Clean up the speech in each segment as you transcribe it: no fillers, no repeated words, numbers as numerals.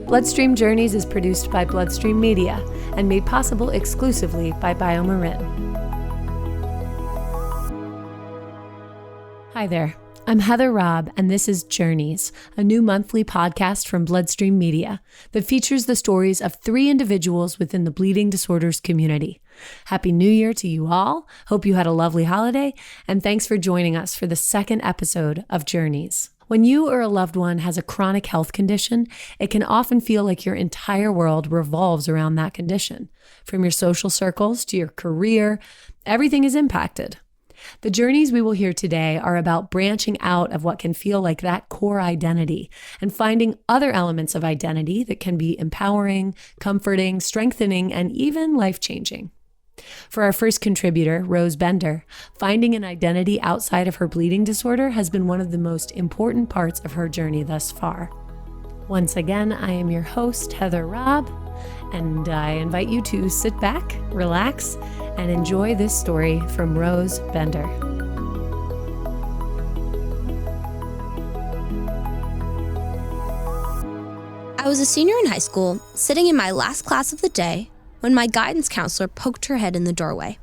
BloodStream Journeys is produced by BloodStream Media and made possible exclusively by BioMarin. Hi there, I'm Heather Robb, and this is Journeys, a new monthly podcast from BloodStream Media that features the stories of 3 individuals within the bleeding disorders community. Happy New Year to you all. Hope you had a lovely holiday, and thanks for joining us for the second episode of Journeys. When you or a loved one has a chronic health condition, it can often feel like your entire world revolves around that condition. From your social circles to your career, everything is impacted. The journeys we will hear today are about branching out of what can feel like that core identity and finding other elements of identity that can be empowering, comforting, strengthening, and even life-changing. For our first contributor, Rose Bender, finding an identity outside of her bleeding disorder has been one of the most important parts of her journey thus far. Once again, I am your host, Heather Robb, and I invite you to sit back, relax, and enjoy this story from Rose Bender. I was a senior in high school, sitting in my last class of the day, when my guidance counselor poked her head in the doorway.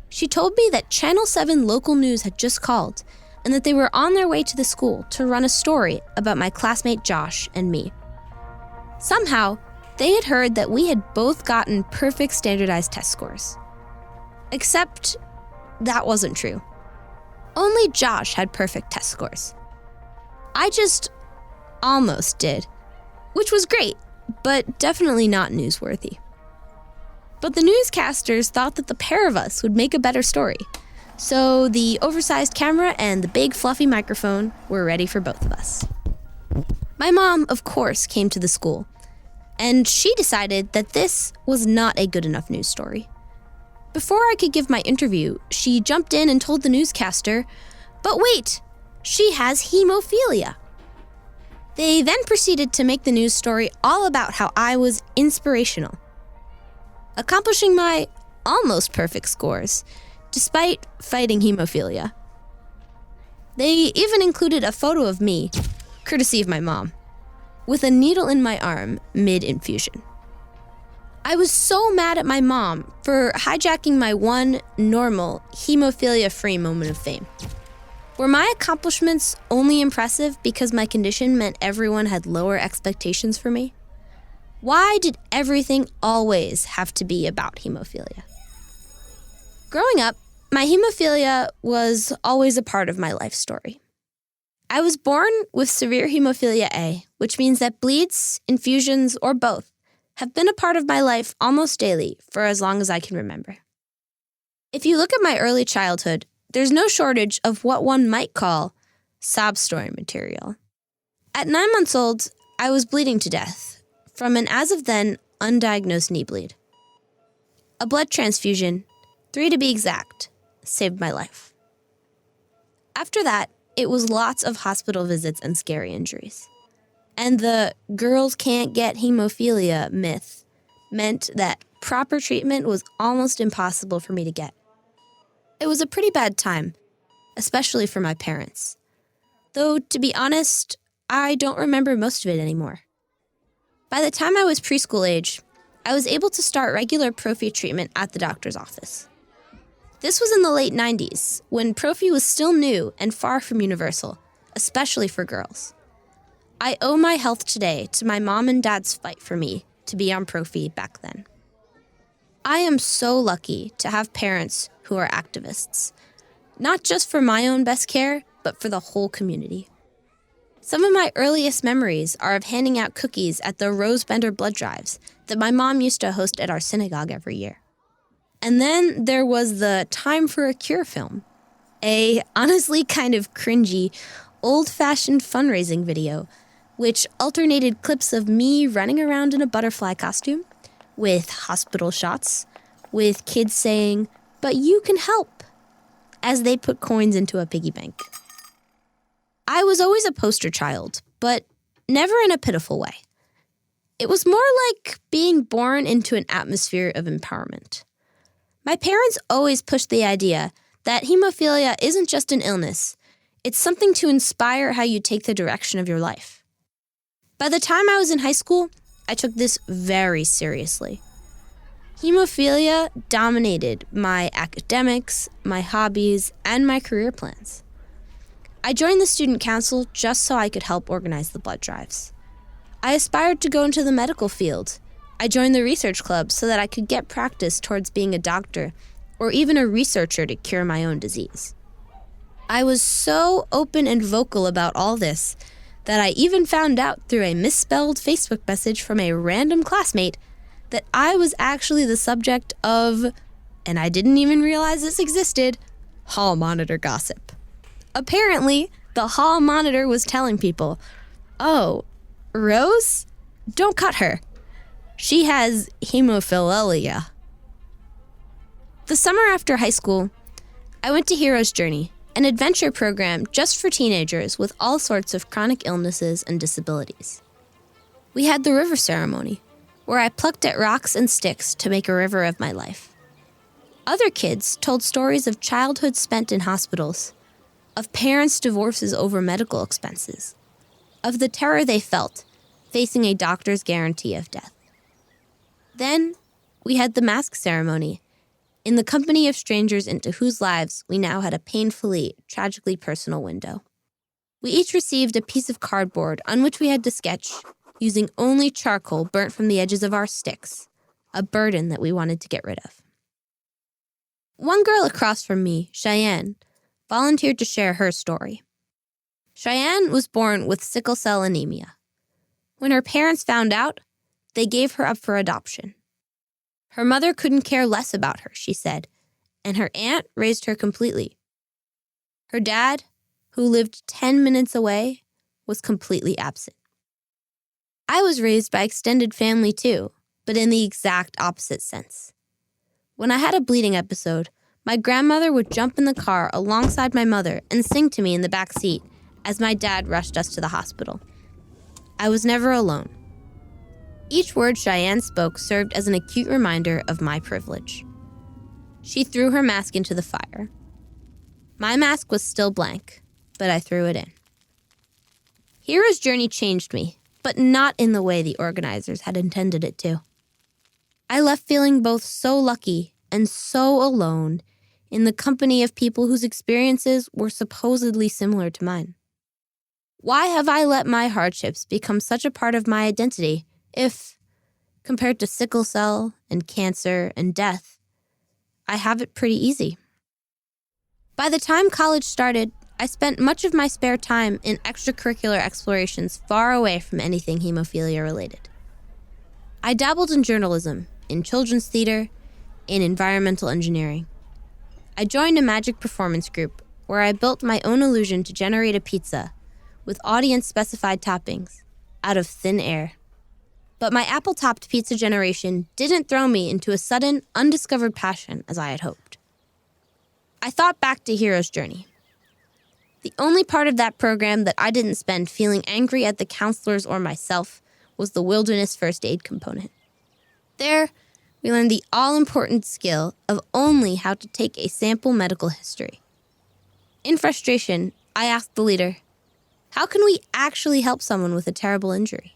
She told me that Channel 7 local news had just called and that they were on their way to the school to run a story about my classmate Josh and me. Somehow, they had heard that we had both gotten perfect standardized test scores. Except that wasn't true. Only Josh had perfect test scores. I just almost did, which was great, but definitely not newsworthy. But the newscasters thought that the pair of us would make a better story. So the oversized camera and the big fluffy microphone were ready for both of us. My mom, of course, came to the school, and she decided that this was not a good enough news story. Before I could give my interview, she jumped in and told the newscaster, "But wait, she has hemophilia." They then proceeded to make the news story all about how I was inspirational, accomplishing my almost perfect scores, despite fighting hemophilia. They even included a photo of me, courtesy of my mom, with a needle in my arm mid-infusion. I was so mad at my mom for hijacking my one normal, hemophilia-free moment of fame. Were my accomplishments only impressive because my condition meant everyone had lower expectations for me? Why did everything always have to be about hemophilia? Growing up, my hemophilia was always a part of my life story. I was born with severe hemophilia A, which means that bleeds, infusions, or both have been a part of my life almost daily for as long as I can remember. If you look at my early childhood, there's no shortage of what one might call sob story material. At 9 months old, I was bleeding to death from an as-of-then undiagnosed knee bleed. A blood transfusion, 3 to be exact, saved my life. After that, it was lots of hospital visits and scary injuries. And the girls can't get hemophilia myth meant that proper treatment was almost impossible for me to get. It was a pretty bad time, especially for my parents. Though, to be honest, I don't remember most of it anymore. By the time I was preschool age, I was able to start regular prophy treatment at the doctor's office. This was in the late 90s, when prophy was still new and far from universal, especially for girls. I owe my health today to my mom and dad's fight for me to be on prophy back then. I am so lucky to have parents who are activists, not just for my own best care, but for the whole community. Some of my earliest memories are of handing out cookies at the Rose Bender blood drives that my mom used to host at our synagogue every year. And then there was the Time for a Cure film, a honestly kind of cringy, old-fashioned fundraising video, which alternated clips of me running around in a butterfly costume, with hospital shots, with kids saying, "But you can help," as they put coins into a piggy bank. I was always a poster child, but never in a pitiful way. It was more like being born into an atmosphere of empowerment. My parents always pushed the idea that hemophilia isn't just an illness, It's something to inspire how you take the direction of your life. By the time I was in high school, I took this very seriously. Hemophilia dominated my academics, my hobbies, and my career plans. I joined the student council just so I could help organize the blood drives. I aspired to go into the medical field. I joined the research club so that I could get practice towards being a doctor or even a researcher to cure my own disease. I was so open and vocal about all this that I even found out through a misspelled Facebook message from a random classmate that I was actually the subject of, and I didn't even realize this existed, hall monitor gossip. Apparently, the hall monitor was telling people, "Oh, Rose? Don't cut her. She has hemophilia." The summer after high school, I went to Hero's Journey, an adventure program just for teenagers with all sorts of chronic illnesses and disabilities. We had the river ceremony, where I plucked at rocks and sticks to make a river of my life. Other kids told stories of childhood spent in hospitals, of parents' divorces over medical expenses, of the terror they felt facing a doctor's guarantee of death. Then, we had the mask ceremony, in the company of strangers into whose lives we now had a painfully, tragically personal window. We each received a piece of cardboard on which we had to sketch, using only charcoal burnt from the edges of our sticks, a burden that we wanted to get rid of. One girl across from me, Cheyenne, volunteered to share her story. Cheyenne was born with sickle cell anemia. When her parents found out, they gave her up for adoption. Her mother couldn't care less about her, she said, and her aunt raised her completely. Her dad, who lived 10 minutes away, was completely absent. I was raised by extended family too, but in the exact opposite sense. When I had a bleeding episode, my grandmother would jump in the car alongside my mother and sing to me in the back seat as my dad rushed us to the hospital. I was never alone. Each word Cheyenne spoke served as an acute reminder of my privilege. She threw her mask into the fire. My mask was still blank, but I threw it in. Hero's Journey changed me, but not in the way the organizers had intended it to. I left feeling both so lucky and so alone in the company of people whose experiences were supposedly similar to mine. Why have I let my hardships become such a part of my identity if, compared to sickle cell and cancer and death, I have it pretty easy? By the time college started, I spent much of my spare time in extracurricular explorations far away from anything hemophilia related. I dabbled in journalism, in children's theater, in environmental engineering. I joined a magic performance group where I built my own illusion to generate a pizza with audience-specified toppings out of thin air. But my apple-topped pizza generation didn't throw me into a sudden, undiscovered passion as I had hoped. I thought back to Hero's Journey. The only part of that program that I didn't spend feeling angry at the counselors or myself was the wilderness first aid component. There, we learned the all-important skill of only how to take a sample medical history. In frustration, I asked the leader, "How can we actually help someone with a terrible injury?"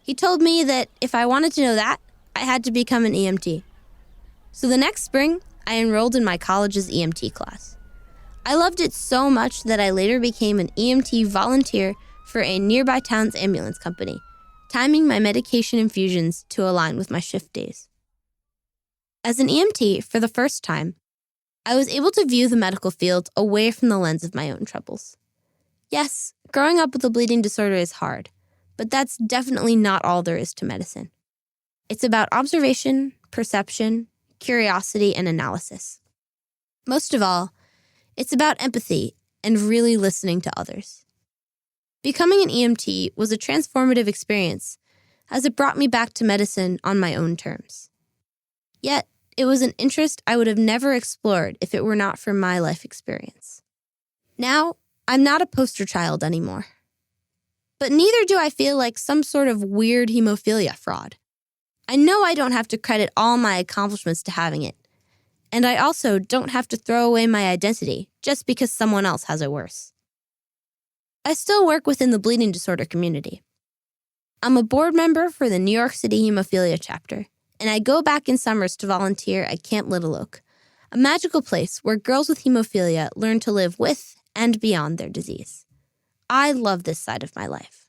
He told me that if I wanted to know that, I had to become an EMT. So the next spring, I enrolled in my college's EMT class. I loved it so much that I later became an EMT volunteer for a nearby town's ambulance company, timing my medication infusions to align with my shift days. As an EMT, for the first time, I was able to view the medical field away from the lens of my own troubles. Yes, growing up with a bleeding disorder is hard, but that's definitely not all there is to medicine. It's about observation, perception, curiosity, and analysis. Most of all, it's about empathy and really listening to others. Becoming an EMT was a transformative experience, as it brought me back to medicine on my own terms. Yet, it was an interest I would have never explored if it were not for my life experience. Now, I'm not a poster child anymore. But neither do I feel like some sort of weird hemophilia fraud. I know I don't have to credit all my accomplishments to having it. And I also don't have to throw away my identity just because someone else has it worse. I still work within the bleeding disorder community. I'm a board member for the New York City Hemophilia chapter, and I go back in summers to volunteer at Camp Little Oak, a magical place where girls with hemophilia learn to live with and beyond their disease. I love this side of my life.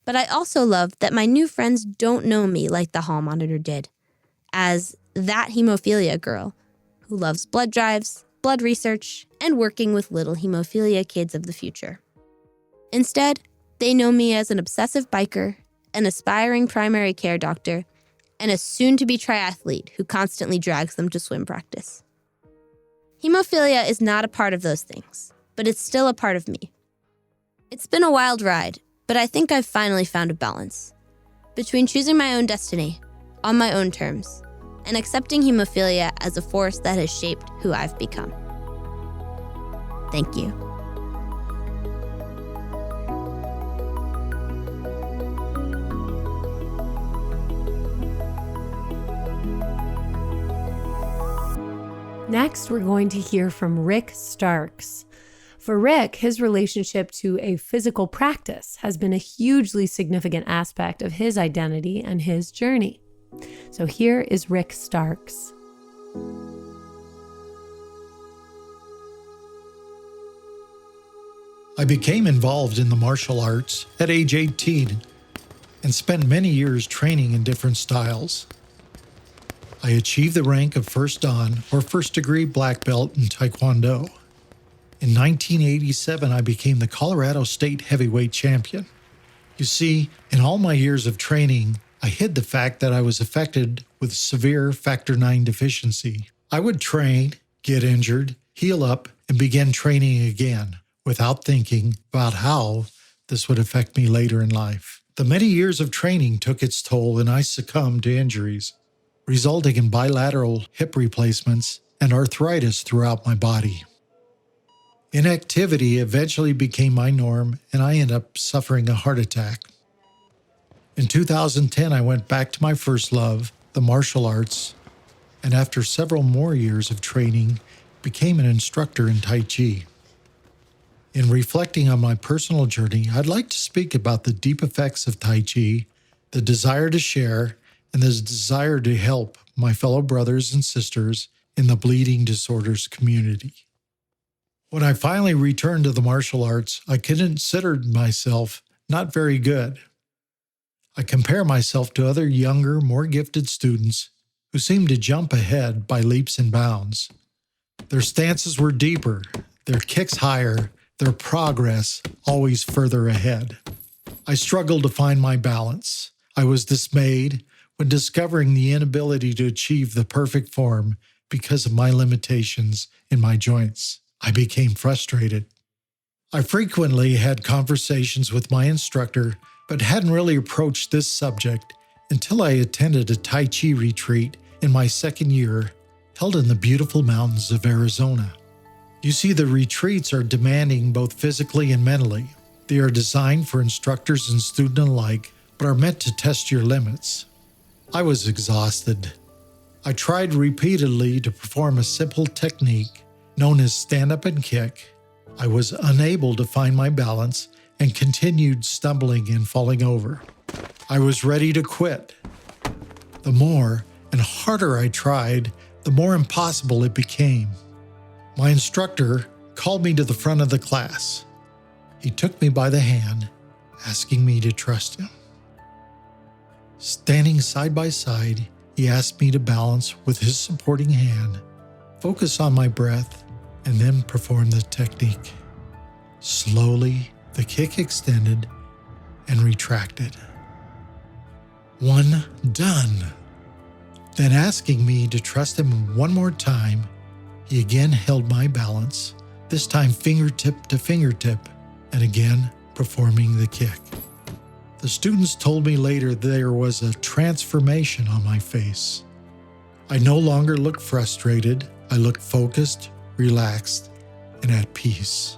But I also love that my new friends don't know me like the hall monitor did, as that hemophilia girl who loves blood drives, blood research, and working with little hemophilia kids of the future. Instead, they know me as an obsessive biker, an aspiring primary care doctor, and a soon-to-be triathlete who constantly drags them to swim practice. Hemophilia is not a part of those things, but it's still a part of me. It's been a wild ride, but I think I've finally found a balance between choosing my own destiny, on my own terms, and accepting hemophilia as a force that has shaped who I've become. Thank you. Next, we're going to hear from Rick Starks. For Rick, his relationship to a physical practice has been a hugely significant aspect of his identity and his journey. So here is Rick Starks. I became involved in the martial arts at age 18 and spent many years training in different styles. I achieved the rank of First Dan, or first degree black belt in Taekwondo. In 1987, I became the Colorado State Heavyweight Champion. You see, in all my years of training, I hid the fact that I was affected with severe Factor IX deficiency. I would train, get injured, heal up, and begin training again without thinking about how this would affect me later in life. The many years of training took its toll, and I succumbed to injuries, resulting in bilateral hip replacements and arthritis throughout my body. Inactivity eventually became my norm, and I ended up suffering a heart attack. In 2010, I went back to my first love, the martial arts, and after several more years of training, became an instructor in Tai Chi. In reflecting on my personal journey, I'd like to speak about the deep effects of Tai Chi, the desire to share, and the desire to help my fellow brothers and sisters in the bleeding disorders community. When I finally returned to the martial arts, I considered myself not very good. I compare myself to other younger, more gifted students who seemed to jump ahead by leaps and bounds. Their stances were deeper, their kicks higher, their progress always further ahead. I struggled to find my balance. I was dismayed when discovering the inability to achieve the perfect form because of my limitations in my joints. I became frustrated. I frequently had conversations with my instructor, but hadn't really approached this subject until I attended a Tai Chi retreat in my second year, held in the beautiful mountains of Arizona. You see, the retreats are demanding both physically and mentally. They are designed for instructors and student alike, but are meant to test your limits. I was exhausted. I tried repeatedly to perform a simple technique known as stand-up and kick. I was unable to find my balance and continued stumbling and falling over. I was ready to quit. The more and harder I tried, the more impossible it became. My instructor called me to the front of the class. He took me by the hand, asking me to trust him. Standing side by side, he asked me to balance with his supporting hand, focus on my breath, and then perform the technique. Slowly, the kick extended and retracted. One done. Then asking me to trust him one more time, he again held my balance, this time fingertip to fingertip, and again performing the kick. The students told me later there was a transformation on my face. I no longer looked frustrated. I looked focused, relaxed, and at peace.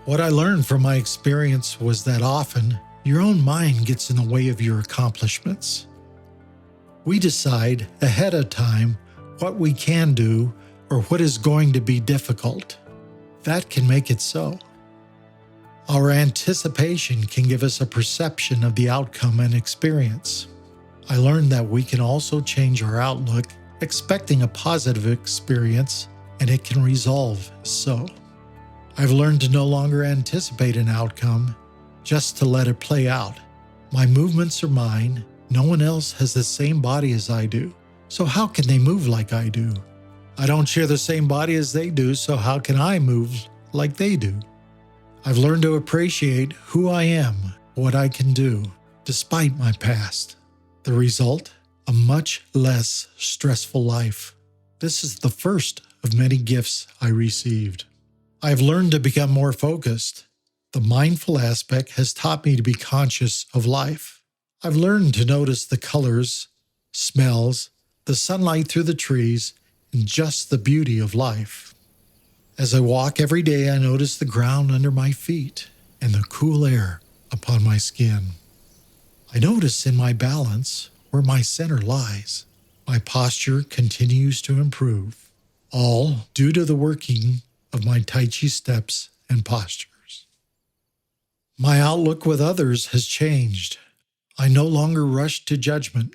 What I learned from my experience was that often your own mind gets in the way of your accomplishments. We decide ahead of time what we can do or what is going to be difficult. That can make it so. Our anticipation can give us a perception of the outcome and experience. I learned that we can also change our outlook, expecting a positive experience, and it can resolve so. I've learned to no longer anticipate an outcome, just to let it play out. My movements are mine. No one else has the same body as I do, so how can they move like I do? I don't share the same body as they do, so how can I move like they do? I've learned to appreciate who I am, what I can do, despite my past. The result? A much less stressful life. This is the first of many gifts I received. I've learned to become more focused. The mindful aspect has taught me to be conscious of life. I've learned to notice the colors, smells, the sunlight through the trees, and just the beauty of life. As I walk every day, I notice the ground under my feet and the cool air upon my skin. I notice in my balance where my center lies. My posture continues to improve, all due to the working of my Tai Chi steps and postures. My outlook with others has changed. I no longer rush to judgment.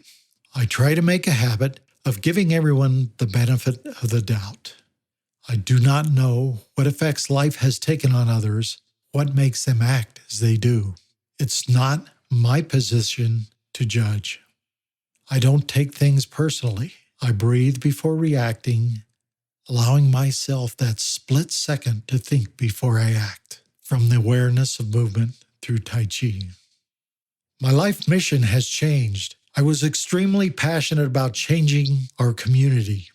I try to make a habit of giving everyone the benefit of the doubt. I do not know what effects life has taken on others, what makes them act as they do. It's not my position to judge. I don't take things personally. I breathe before reacting, allowing myself that split second to think before I act, from the awareness of movement through Tai Chi. My life mission has changed. I was extremely passionate about changing our community.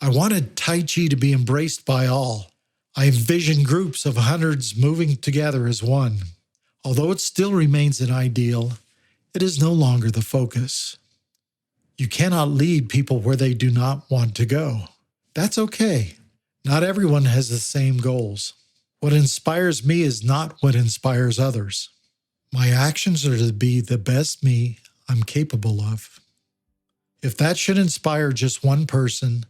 I wanted Tai Chi to be embraced by all. I envisioned groups of hundreds moving together as one. Although it still remains an ideal, it is no longer the focus. You cannot lead people where they do not want to go. That's okay. Not everyone has the same goals. What inspires me is not what inspires others. My actions are to be the best me I'm capable of. If that should inspire just one person,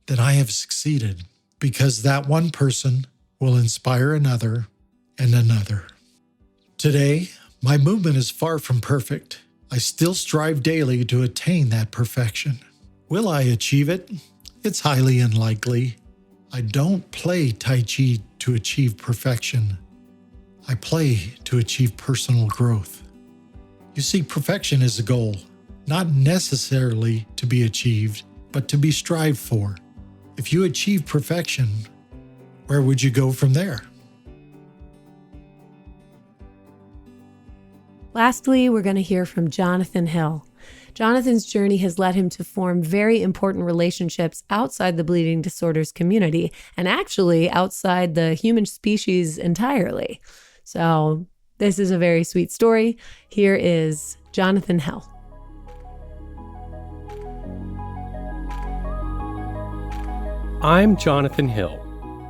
then I have succeeded, because that one person will inspire another and another. Today, my movement is far from perfect. I still strive daily to attain that perfection. Will I achieve it? It's highly unlikely. I don't play Tai Chi to achieve perfection. I play to achieve personal growth. You see, perfection is a goal, not necessarily to be achieved, but to be strived for. If you achieve perfection, where would you go from there? Lastly, we're going to hear from Jonathan Hill. Jonathan's journey has led him to form very important relationships outside the bleeding disorders community, and actually outside the human species entirely. So this is a very sweet story. Here is Jonathan Hill. I'm Jonathan Hill,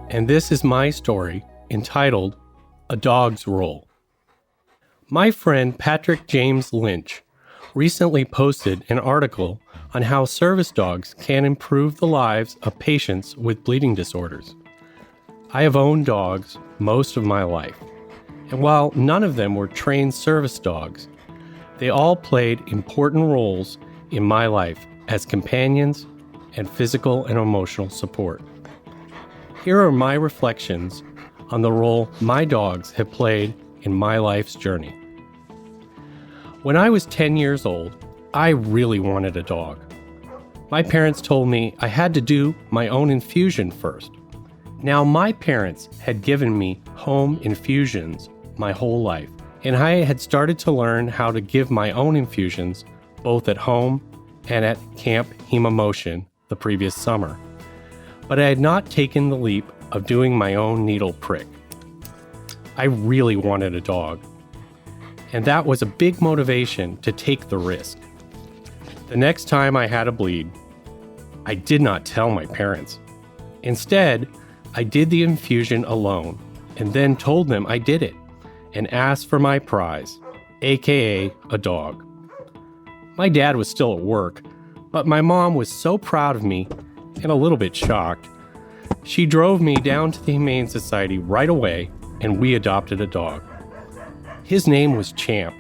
and this is my story entitled A Dog's Role. My friend Patrick James Lynch recently posted an article on how service dogs can improve the lives of patients with bleeding disorders. I have owned dogs most of my life, and while none of them were trained service dogs, they all played important roles in my life as companions and physical and emotional support. Here are my reflections on the role my dogs have played in my life's journey. When I was 10 years old, I really wanted a dog. My parents told me I had to do my own infusion first. Now, my parents had given me home infusions my whole life, and I had started to learn how to give my own infusions both at home and at Camp Hemophilia the previous summer. But I had not taken the leap of doing my own needle prick. I really wanted a dog, and that was a big motivation to take the risk. The next time I had a bleed, I did not tell my parents. Instead, I did the infusion alone and then told them I did it and asked for my prize, aka a dog. My dad was still at work, but my mom was so proud of me and a little bit shocked. She drove me down to the Humane Society right away, and we adopted a dog. His name was Champ.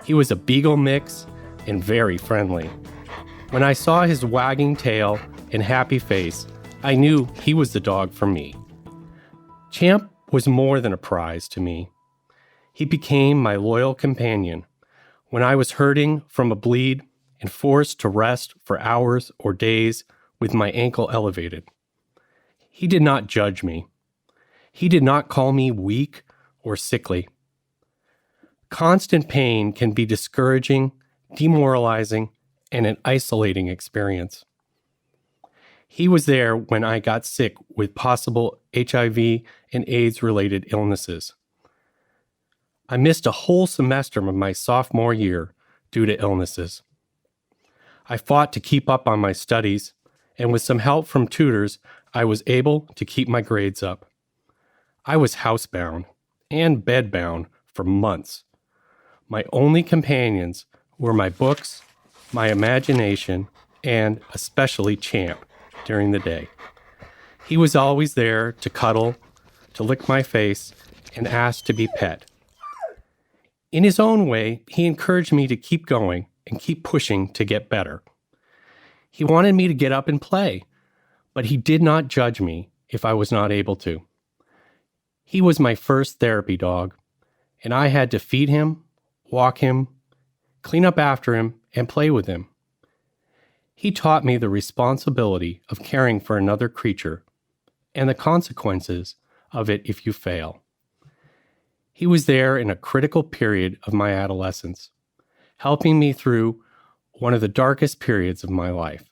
He was a beagle mix and very friendly. When I saw his wagging tail and happy face, I knew he was the dog for me. Champ was more than a prize to me. He became my loyal companion when I was hurting from a bleed and forced to rest for hours or days with my ankle elevated. He did not judge me. He did not call me weak or sickly. Constant pain can be discouraging, demoralizing, and an isolating experience. He was there when I got sick with possible HIV and AIDS-related illnesses. I missed a whole semester of my sophomore year due to illnesses. I fought to keep up on my studies, and with some help from tutors, I was able to keep my grades up. I was housebound and bedbound for months. My only companions were my books, my imagination, and especially Champ during the day. He was always there to cuddle, to lick my face, and ask to be pet. In his own way, he encouraged me to keep going and keep pushing to get better. He wanted me to get up and play, but he did not judge me if I was not able to. He was my first therapy dog, and I had to feed him, walk him, clean up after him, and play with him. He taught me the responsibility of caring for another creature and the consequences of it if you fail. He was there in a critical period of my adolescence, helping me through one of the darkest periods of my life.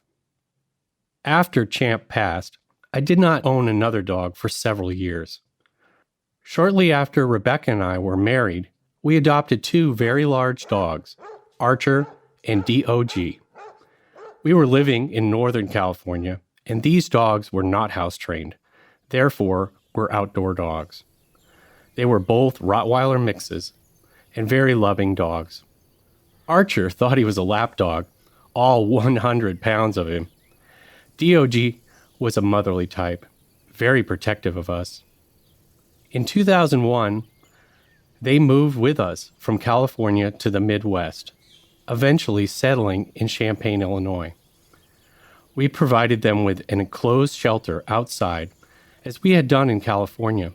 After Champ passed, I did not own another dog for several years. Shortly after Rebecca and I were married, we adopted two very large dogs, Archer and DOG. We were living in Northern California, and these dogs were not house-trained, therefore were outdoor dogs. They were both Rottweiler mixes and very loving dogs. Archer thought he was a lap dog, all 100 pounds of him. DOG was a motherly type, very protective of us. In 2001, they moved with us from California to the Midwest, eventually settling in Champaign, Illinois. We provided them with an enclosed shelter outside, as we had done in California.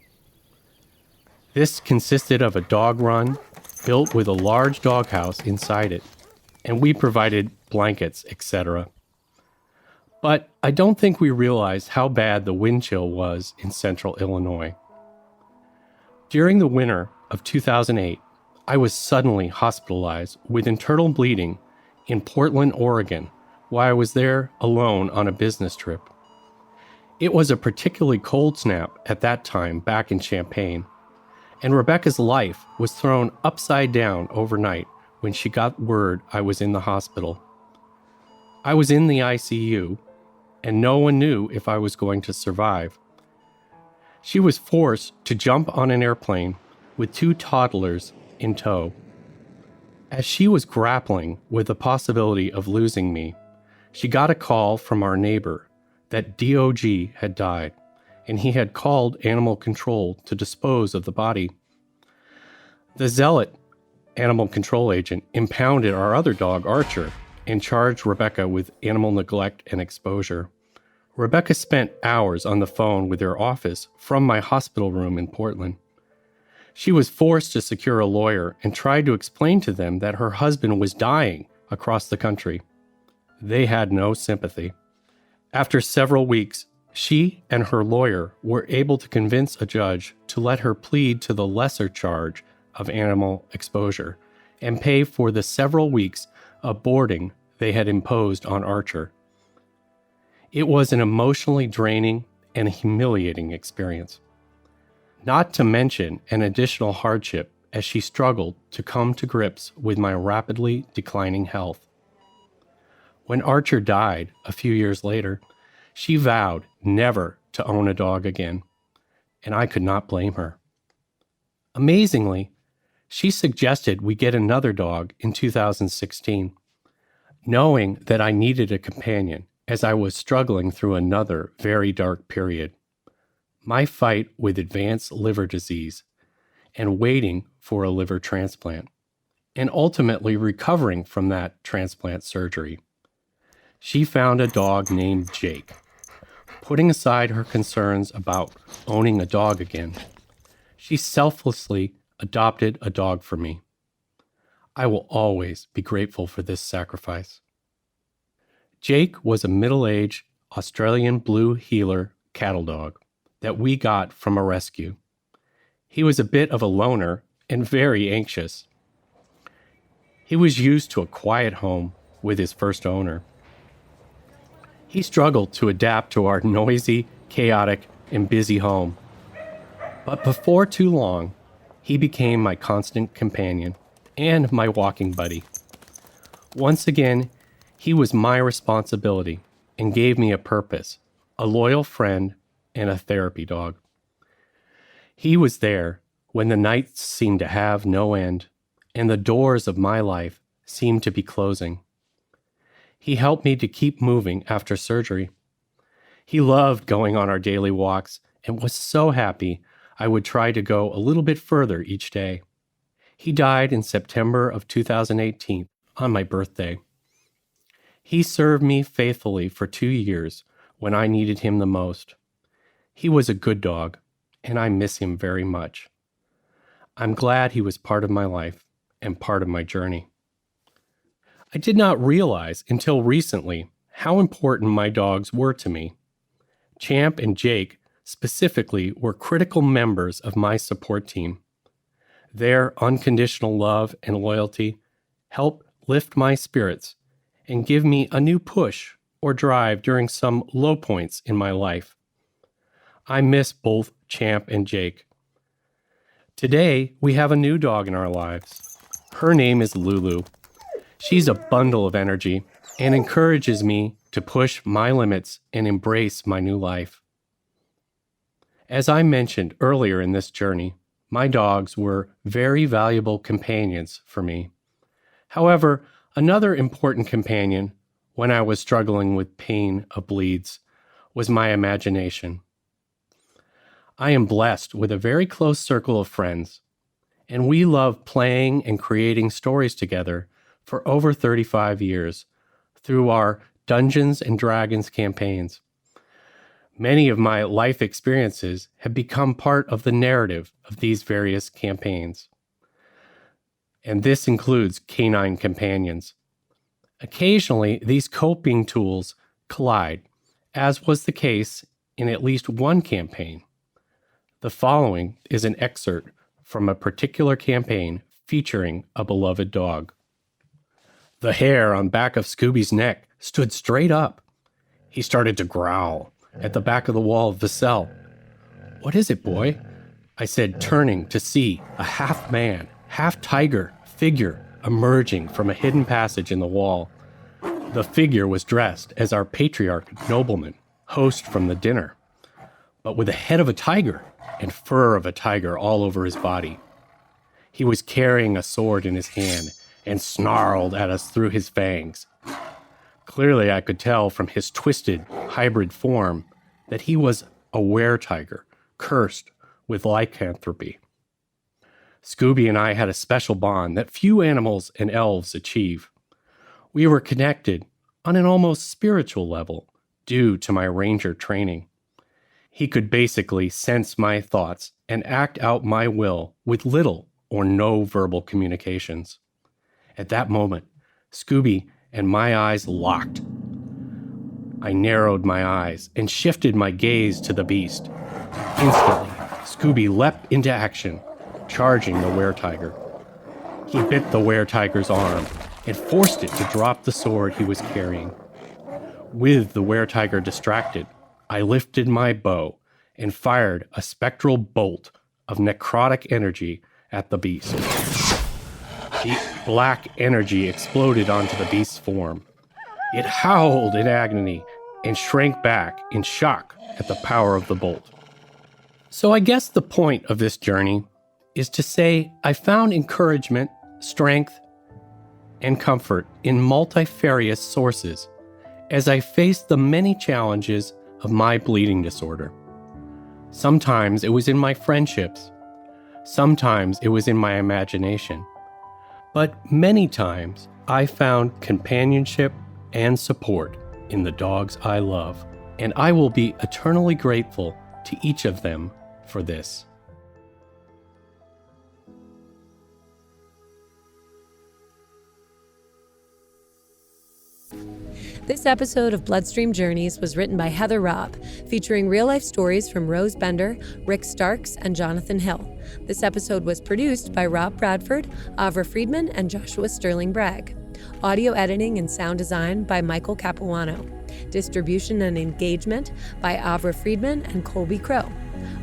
This consisted of a dog run built with a large doghouse inside it, and we provided blankets, etc. But I don't think we realized how bad the wind chill was in central Illinois. During the winter of 2008, I was suddenly hospitalized with internal bleeding in Portland, Oregon, while I was there alone on a business trip. It was a particularly cold snap at that time back in Champaign, and Rebecca's life was thrown upside down overnight when she got word I was in the hospital. I was in the ICU, and no one knew if I was going to survive. She was forced to jump on an airplane with two toddlers in tow. As she was grappling with the possibility of losing me, she got a call from our neighbor that DOG had died, and he had called animal control to dispose of the body. The zealot animal control agent impounded our other dog, Archer, and charged Rebecca with animal neglect and exposure. Rebecca spent hours on the phone with their office from my hospital room in Portland. She was forced to secure a lawyer and tried to explain to them that her husband was dying across the country. They had no sympathy. After several weeks, she and her lawyer were able to convince a judge to let her plead to the lesser charge of animal exposure and pay for the several weeks of boarding they had imposed on Archer. It was an emotionally draining and humiliating experience. Not to mention an additional hardship as she struggled to come to grips with my rapidly declining health. When Archer died a few years later, she vowed never to own a dog again, and I could not blame her. Amazingly, she suggested we get another dog in 2016, knowing that I needed a companion as I was struggling through another very dark period. My fight with advanced liver disease and waiting for a liver transplant, and ultimately recovering from that transplant surgery. She found a dog named Jake. Putting aside her concerns about owning a dog again, she selflessly adopted a dog for me. I will always be grateful for this sacrifice. Jake was a middle-aged Australian blue heeler cattle dog that we got from a rescue. He was a bit of a loner and very anxious. He was used to a quiet home with his first owner. He struggled to adapt to our noisy, chaotic, and busy home. But before too long, he became my constant companion and my walking buddy. Once again, he was my responsibility and gave me a purpose, a loyal friend, and a therapy dog. He was there when the nights seemed to have no end and the doors of my life seemed to be closing. He helped me to keep moving after surgery. He loved going on our daily walks and was so happy I would try to go a little bit further each day. He died in September of 2018 on my birthday. He served me faithfully for 2 years when I needed him the most. He was a good dog, and I miss him very much. I'm glad he was part of my life and part of my journey. I did not realize until recently how important my dogs were to me. Champ and Jake specifically were critical members of my support team. Their unconditional love and loyalty helped lift my spirits and give me a new push or drive during some low points in my life. I miss both Champ and Jake. Today, we have a new dog in our lives. Her name is Lulu. She's a bundle of energy and encourages me to push my limits and embrace my new life. As I mentioned earlier in this journey, my dogs were very valuable companions for me. However, another important companion when I was struggling with pain of bleeds was my imagination. I am blessed with a very close circle of friends, and we love playing and creating stories together for over 35 years through our Dungeons and Dragons campaigns. Many of my life experiences have become part of the narrative of these various campaigns. And this includes canine companions. Occasionally, these coping tools collide, as was the case in at least one campaign. The following is an excerpt from a particular campaign featuring a beloved dog. The hair on back of Scooby's neck stood straight up. He started to growl at the back of the wall of the cell. "What is it, boy?" I said, turning to see a half-man, half-tiger figure emerging from a hidden passage in the wall. The figure was dressed as our patriarch nobleman, host from the dinner, but with the head of a tiger and fur of a tiger all over his body. He was carrying a sword in his hand and snarled at us through his fangs. Clearly, I could tell from his twisted, hybrid form that he was a were-tiger, cursed with lycanthropy. Scooby and I had a special bond that few animals and elves achieve. We were connected on an almost spiritual level due to my ranger training. He could basically sense my thoughts and act out my will with little or no verbal communications. At that moment, Scooby and my eyes locked. I narrowed my eyes and shifted my gaze to the beast. Instantly, Scooby leapt into action, charging the were-tiger. He bit the were-tiger's arm and forced it to drop the sword he was carrying. With the were-tiger distracted, I lifted my bow and fired a spectral bolt of necrotic energy at the beast. The black energy exploded onto the beast's form. It howled in agony and shrank back in shock at the power of the bolt. So I guess the point of this journey is to say I found encouragement, strength, and comfort in multifarious sources, as I faced the many challenges of my bleeding disorder. Sometimes it was in my friendships. Sometimes it was in my imagination. But many times I found companionship and support in the dogs I love, and I will be eternally grateful to each of them for this. This episode of BloodStream Journeys was written by Heather Robb, featuring real-life stories from Rose Bender, Rick Starks, and Jonathan Hill. This episode was produced by Rob Bradford, Avra Friedman, and Joshua Sterling Bragg. Audio editing and sound design by Michael Capuano. Distribution and engagement by Avra Friedman and Colby Crow.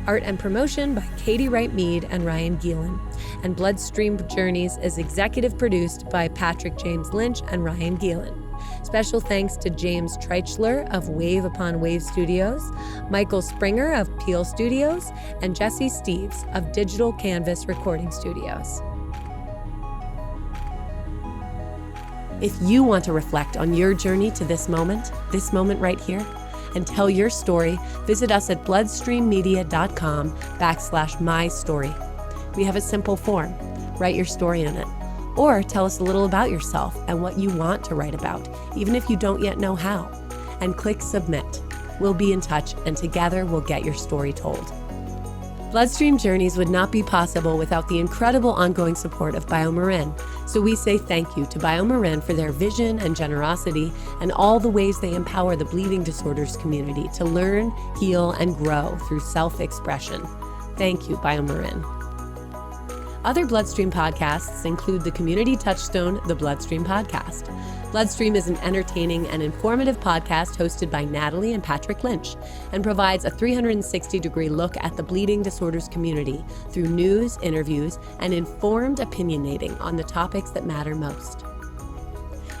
Art and promotion by Katie Wright-Mead and Ryan Gielen. And BloodStream Journeys is executive produced by Patrick James Lynch and Ryan Gielen. Special thanks to James Treichler of Wave Upon Wave Studios, Michael Springer of Peel Studios, and Jesse Steves of Digital Canvas Recording Studios. If you want to reflect on your journey to this moment right here, and tell your story, visit us at bloodstreammedia.com/mystory. We have a simple form. Write your story in it. Or tell us a little about yourself and what you want to write about, even if you don't yet know how. And click submit. We'll be in touch, and together we'll get your story told. BloodStream Journeys would not be possible without the incredible ongoing support of BioMarin. So we say thank you to BioMarin for their vision and generosity and all the ways they empower the bleeding disorders community to learn, heal, and grow through self-expression. Thank you, BioMarin. Other BloodStream podcasts include the community touchstone, the BloodStream Podcast. BloodStream is an entertaining and informative podcast hosted by Natalie and Patrick Lynch and provides a 360-degree look at the bleeding disorders community through news, interviews, and informed opinionating on the topics that matter most.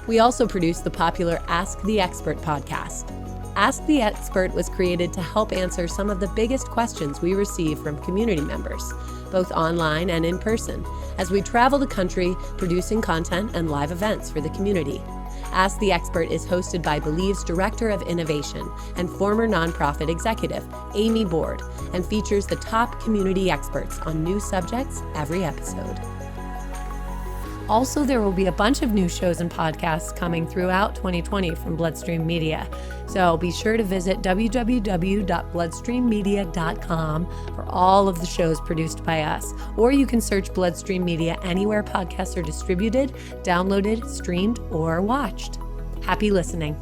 We also produce the popular Ask the Expert podcast. Ask the Expert was created to help answer some of the biggest questions we receive from community members, both online and in person, as we travel the country producing content and live events for the community. Ask the Expert is hosted by Believe's Director of Innovation and former nonprofit executive, Amy Board, and features the top community experts on new subjects every episode. Also, there will be a bunch of new shows and podcasts coming throughout 2020 from BloodStream Media. So be sure to visit www.bloodstreammedia.com for all of the shows produced by us. Or you can search BloodStream Media anywhere podcasts are distributed, downloaded, streamed, or watched. Happy listening.